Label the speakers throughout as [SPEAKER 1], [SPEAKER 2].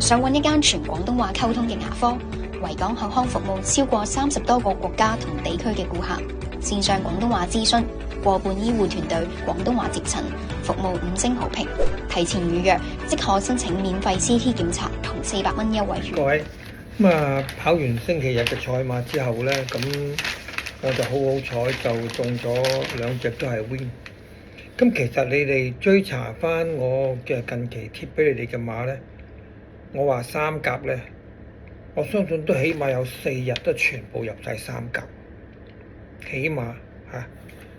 [SPEAKER 1] 想揾一間全廣東話溝通嘅牙科，維港口腔服務超過30多個國家同地區嘅顧客，線上廣東話諮詢，過半醫護團隊廣東話接診，服務5星好評。提前預約即可申請免費 CT 檢查同400蚊優惠券。
[SPEAKER 2] 各位，跑完星期日嘅賽馬之後呢，咁我就好彩就中咗2隻都係 win。咁其實你哋追查翻我嘅近期貼俾你哋嘅馬呢，我話三甲呢，我相信都起碼有4日都全部入晒三甲，起碼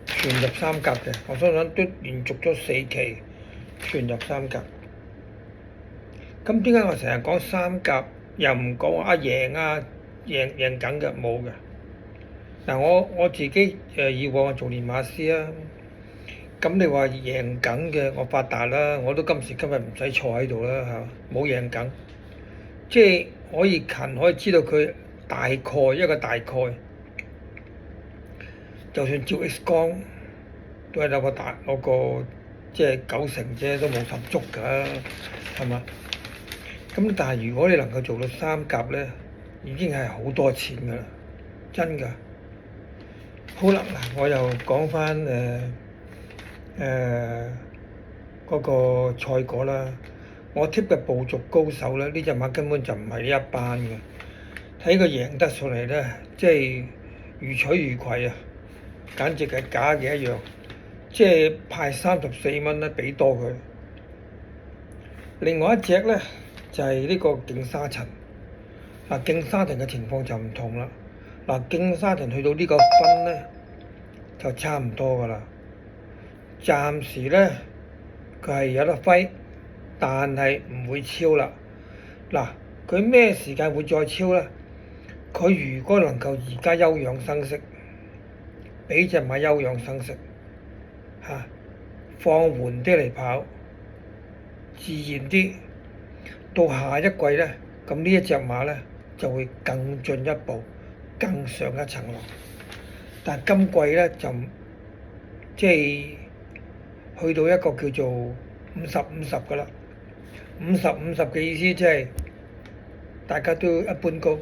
[SPEAKER 2] 全入三甲嘅，我相信都連續咗4期全入三甲。咁點解我成日講三甲，又唔講話贏緊嘅？冇嘅。嗱，我自己以往我做練馬師啊，咁你話贏緊嘅，我發達啦，我都今時今日唔使坐喺度啦嚇，冇贏緊，即係可以近，可以知道佢大概一個大概，就算照 X 光都係攞個即係90%啫，都冇10足㗎，係嘛？咁但係如果你能夠做到三甲咧，已經係好多錢㗎啦，真㗎。好啦，嗱，我又講翻嗰個賽果啦。我貼嘅部族高手咧，呢隻馬根本就唔係呢一班嘅。睇佢贏得上嚟咧，即係如取如攜啊，簡直係假嘅一樣。即係派34蚊咧，俾多佢。另外一隻咧就係呢個勁沙塵。嗱，勁沙塵嘅情況就唔同啦。嗱，勁沙塵去到呢個分咧就差唔多噶啦。暫時咧佢係有得揮，但係唔會超啦。嗱，佢咩時間會再超咧？佢如果能夠而家休養生息，俾隻馬休養生息放緩啲嚟跑，自然啲，到下一季咧，咁呢一隻馬咧就會更進一步，更上一層樓。但係今季咧就即係去到一個叫做50-50噶啦，50-50嘅意思即係大家都一般高。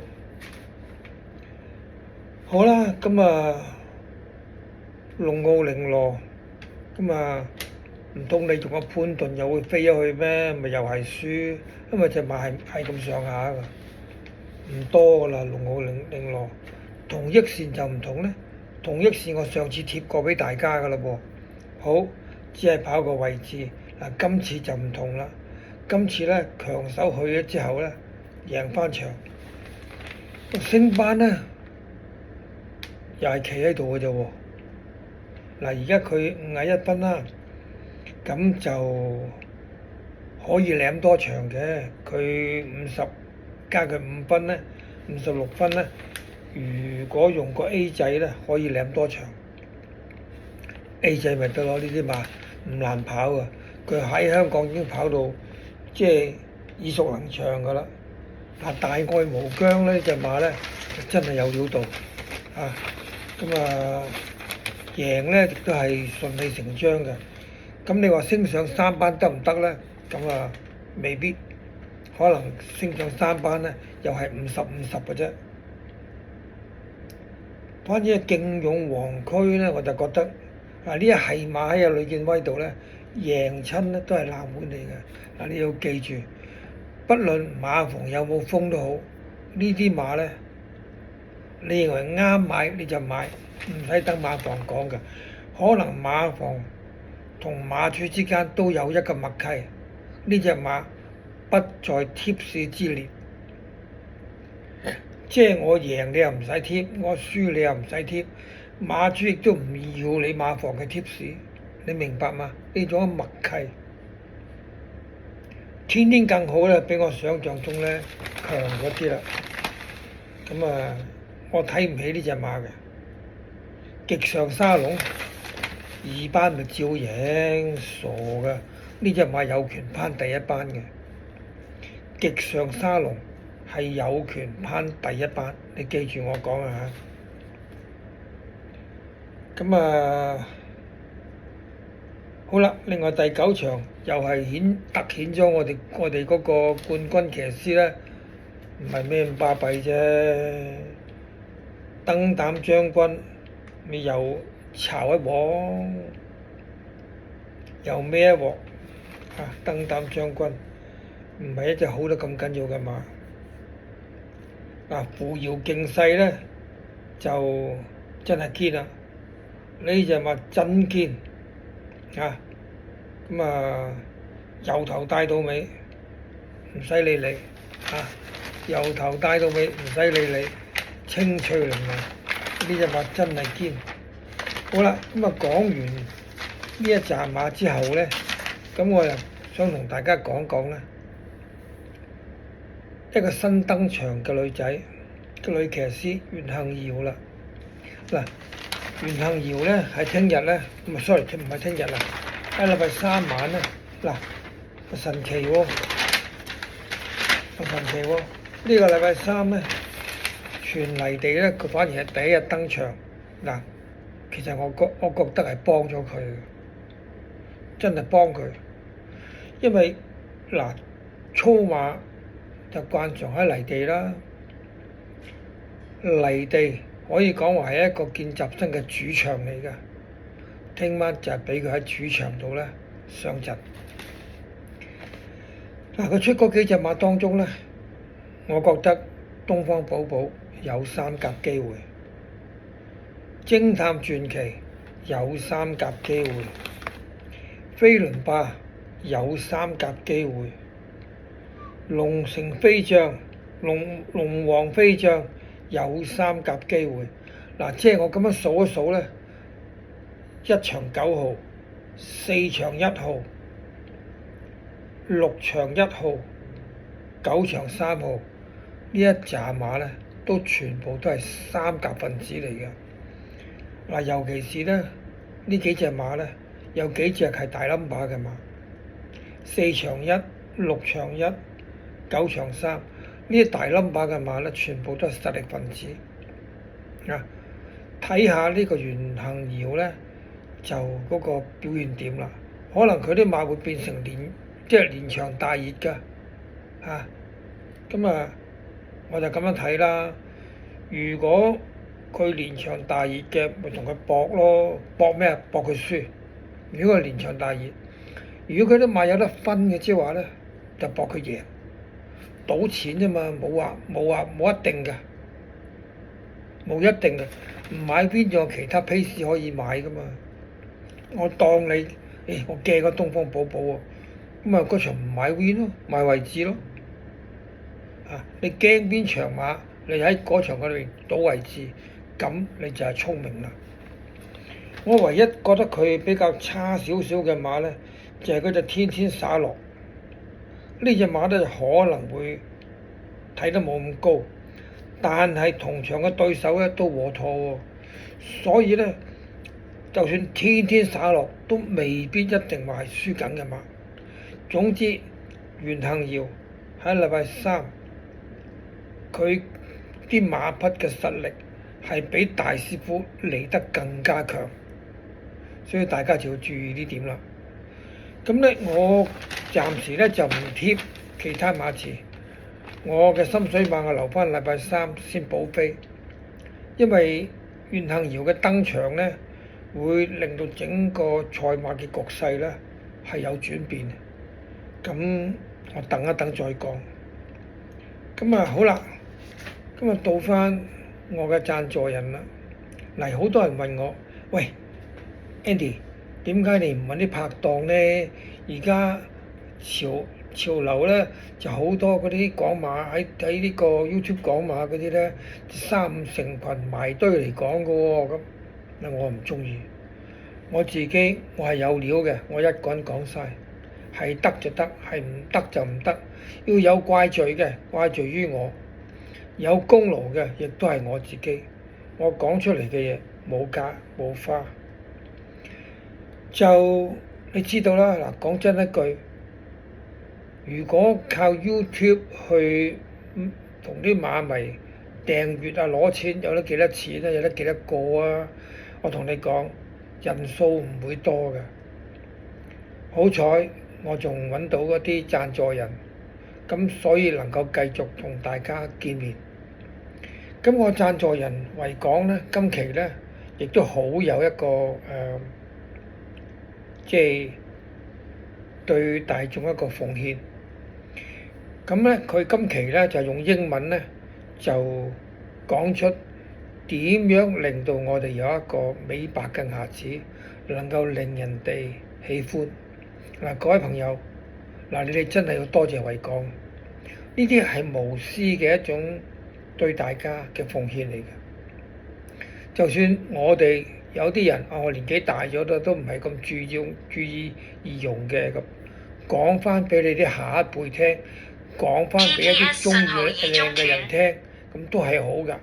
[SPEAKER 2] 好啦，咁龍奧領羅，咁唔通你同個潘頓又會飛咗去咩？咪又係輸，因為隻馬係咁上下㗎，唔多㗎啦。龍奧領羅同益線就唔同咧，同益線我上次貼過俾大家㗎啦噃。好，只係跑個位置，嗱，今次就唔同啦。今次咧強手去咗之後咧，贏翻場，升班咧又係企喺度㗎啫喎。嗱，而家佢51分啦，咁就可以攬多場嘅。佢50加佢5分咧，56分咧。如果用個 A 仔咧，可以攬多場 A 仔咪得咯。呢啲馬唔難跑噶，佢喺香港已經跑到即係耳熟能詳噶啦。但大愛無疆呢隻馬咧，真係有料到贏咧亦都係順理成章嘅。咁你話升上3班得唔得咧？咁未必，可能升上3班咧，又係50-50嘅啫。反正勁勇黃區咧，我就覺得呢一係馬喺呂建威度咧，贏親咧都係冷門嚟嘅。你要記住，不論馬房有冇風都好，呢啲馬咧，你認為啱買你就買，唔使等馬房講嘅。可能馬房同馬主之間都有一個默契，呢隻馬不在貼士之列。即係我贏你又唔使貼，我輸你又唔使貼，馬主亦都唔要你馬房嘅貼士，你明白嗎？呢種默契，天天更好咧，比我想象中咧強咗啲啦。咁我睇唔起呢隻馬嘅，極上沙龍2班咪照贏，傻噶！呢隻馬有權攀第一班嘅，極上沙龍係有權攀第一班，你記住我講啊嚇。咁好啦，另外第9場又係突顯咗我哋嗰個冠軍騎師咧，唔係咩咁巴閉啫，燈膽將軍咪又炒一鑊，又孭一鑊啊！燈膽將軍唔係一隻好得咁緊要嘅馬。嗱，扶搖勁勢咧就真係堅啦，呢隻馬真堅啊！咁啊，由頭帶到尾，唔使理你啊！由頭帶到尾唔使理你，清脆凌厲，呢隻馬真係堅。好啦，咁啊講完呢一紮馬之後咧，咁我又想同大家講講咧，一個新登場嘅女仔，個女騎師袁幸瑤啦。嗱，袁幸瑤咧係聽日咧，唔係 sorry，唔係聽日啦，喺禮拜3晚咧，嗱，神奇喎，神奇喎，呢個禮拜3咧，全泥地咧佢反而係第一日登場。嗱，其實我覺得係幫咗佢嘅，真係幫佢，因為嗱，粗馬就慣常喺泥地啦，泥地可以講話係一個見習生嘅主場嚟㗎。聽晚就係俾佢喺主場度咧上陣。嗱，佢出嗰幾隻馬當中咧，我覺得東方寶寶有3甲機會，偵探傳奇有3甲機會，飛輪霸有3甲機會，龍城飛將、龍王飛將有3甲機會。嗱，即係我咁樣數一數咧，1場9號、4場1號、6場1號、9場3號，呢一紮馬咧都全部都係3甲分子嚟嘅。嗱，尤其是咧呢幾隻馬咧，有幾隻係大 number 嘅馬，4場1、6場1、9場3，呢啲大 number 嘅馬咧，全部都係實力分子。啊，睇下呢個袁幸瑤咧，就嗰個表現點啦。可能佢啲馬會變成連場大熱㗎，嚇。咁啊，我就咁樣睇啦。如果佢連場大熱嘅，咪同佢搏咯，搏咩啊？搏佢輸。如果佢連場大熱，如果佢啲馬有得分嘅之話咧，就搏佢贏。賭錢啫嘛，冇一定嘅，冇一定嘅。唔買邊仲有其他 pace 可以買噶嘛？我當你，我驚個東方寶寶喎，咁啊嗰場唔買 win 咯，買位置咯。啊，你驚邊場馬？你喺嗰場嗰度賭位置，咁你就係聰明啦。我唯一覺得佢比較差少少嘅馬咧，就係嗰隻天天灑落。呢隻馬咧可能會睇得冇咁高，但係同場嘅對手咧都和妥喎，所以咧就算天天灑落都未必一定話係輸緊嘅馬。總之，袁幸瑤喺禮拜3，佢啲馬匹嘅實力係比大師傅嚟得更加強，所以大家就要注意呢點啦。咁咧，我暫時咧就唔貼其他馬詞，我嘅心水馬我留翻禮拜3先補飛，因為袁幸瑤嘅登場咧，會令到整個賽馬嘅局勢咧係有轉變。咁我等一等再講。咁啊好啦，今日到翻我嘅贊助人啦。嚟，好多人問我，喂 Andy，點解你唔揾啲拍檔呢？而家潮流咧就好多嗰啲港馬喺呢個 YouTube 港馬嗰啲咧3、5成群埋堆嚟講嘅喎，咁嗱我唔中意。我自己我係有料嘅，我一個人講晒，係得就得，係唔得就唔得。要有怪罪嘅，怪罪於我；有功勞嘅，亦都係我自己。我講出嚟嘅嘢冇假冇花。就你知道啦，嗱講真一句，如果靠 YouTube 去同啲馬迷訂閱啊攞錢，有得幾多錢啊？有得幾多個啊？我同你講，人數唔會多嘅。好彩我仲揾到嗰啲贊助人，咁所以能夠繼續同大家見面。咁我贊助人維港咧，今期咧亦都好有一個即係對大眾一個奉獻。咁咧，佢今期咧就用英文咧就講出點樣令到我哋有一個美白嘅牙齒能夠令人哋喜歡。嗱，各位朋友，嗱，你哋真係要多謝維港，呢啲係無私嘅一種對大家嘅奉獻嚟嘅。就算我哋有啲人我年紀大咗都唔係咁注意儀容嘅，咁講翻俾你啲下一輩聽，講翻俾一啲中意靚嘅人聽，咁都係好㗎，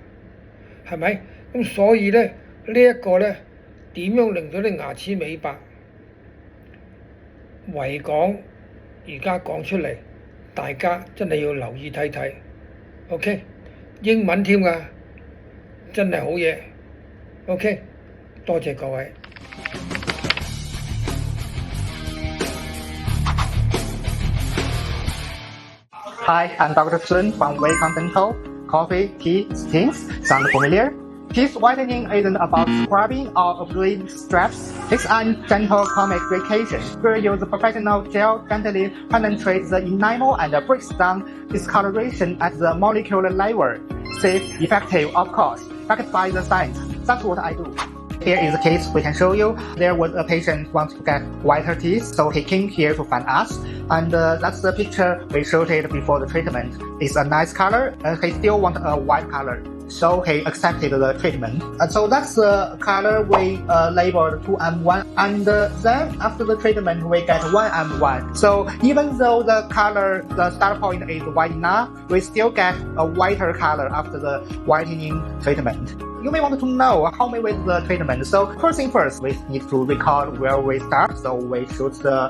[SPEAKER 2] 係咪？咁所以咧，呢一個咧點樣令到啲牙齒美白？維港而家講出嚟，大家真係要留意睇睇。OK， 英文添㗎，真係好嘢。OK， 多謝各位。
[SPEAKER 3] Hi, I'm Dr. Sun from Wacom Dental. Coffee, tea, steams, sound familiar? Teeth whitening isn't about scrubbing or avoiding straps. It's a gentle communication where you use professional gel gently penetrates the enamel and breaks down discoloration at the molecular level. Safe, effective, of course, backed by the science. That's what I do. Here is a case we can show you. There was a patient who wants to get whiter teeth, so he came here to find us. And that's the picture we showed it before the treatment. It's a nice color, and he still wants a white color. So he accepted the treatment. So that's the color we labeled 2M1. And then after the treatment, we get 1M1. So even though the color, the start point is white enough, we still get a whiter color after the whitening treatment. You may want to know how we with the treatment. So first thing first, we need to recall where we start. So we shoot the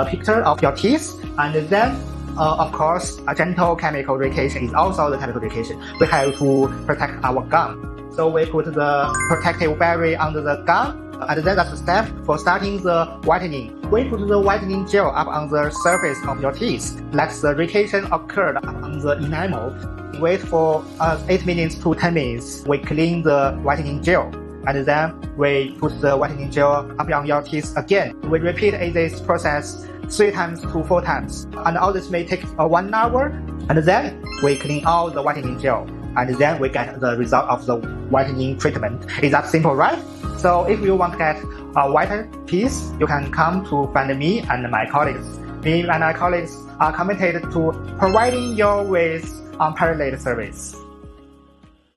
[SPEAKER 3] picture of your teeth, and then of course, a gentle chemical irrigation is also the chemical irrigation. We have to protect our gum. So we put the protective barrier under the gum, and then that's the step for starting the whitening. We put the whitening gel up on the surface of your teeth. Let the irrigation occur on the enamel. Wait for 8 minutes to 10 minutes. We clean the whitening gel, and then we put the whitening gel up on your teeth again. We repeat this process 3 times to 4 times, and all this may take 1 hour, and then we clean all the whitening gel, and then we get the result of the whitening treatment. Is that simple, right? So if you want to get a whiter piece, you can come to find me and my colleagues. Me and my colleagues are committed to providing you with unparalleled service.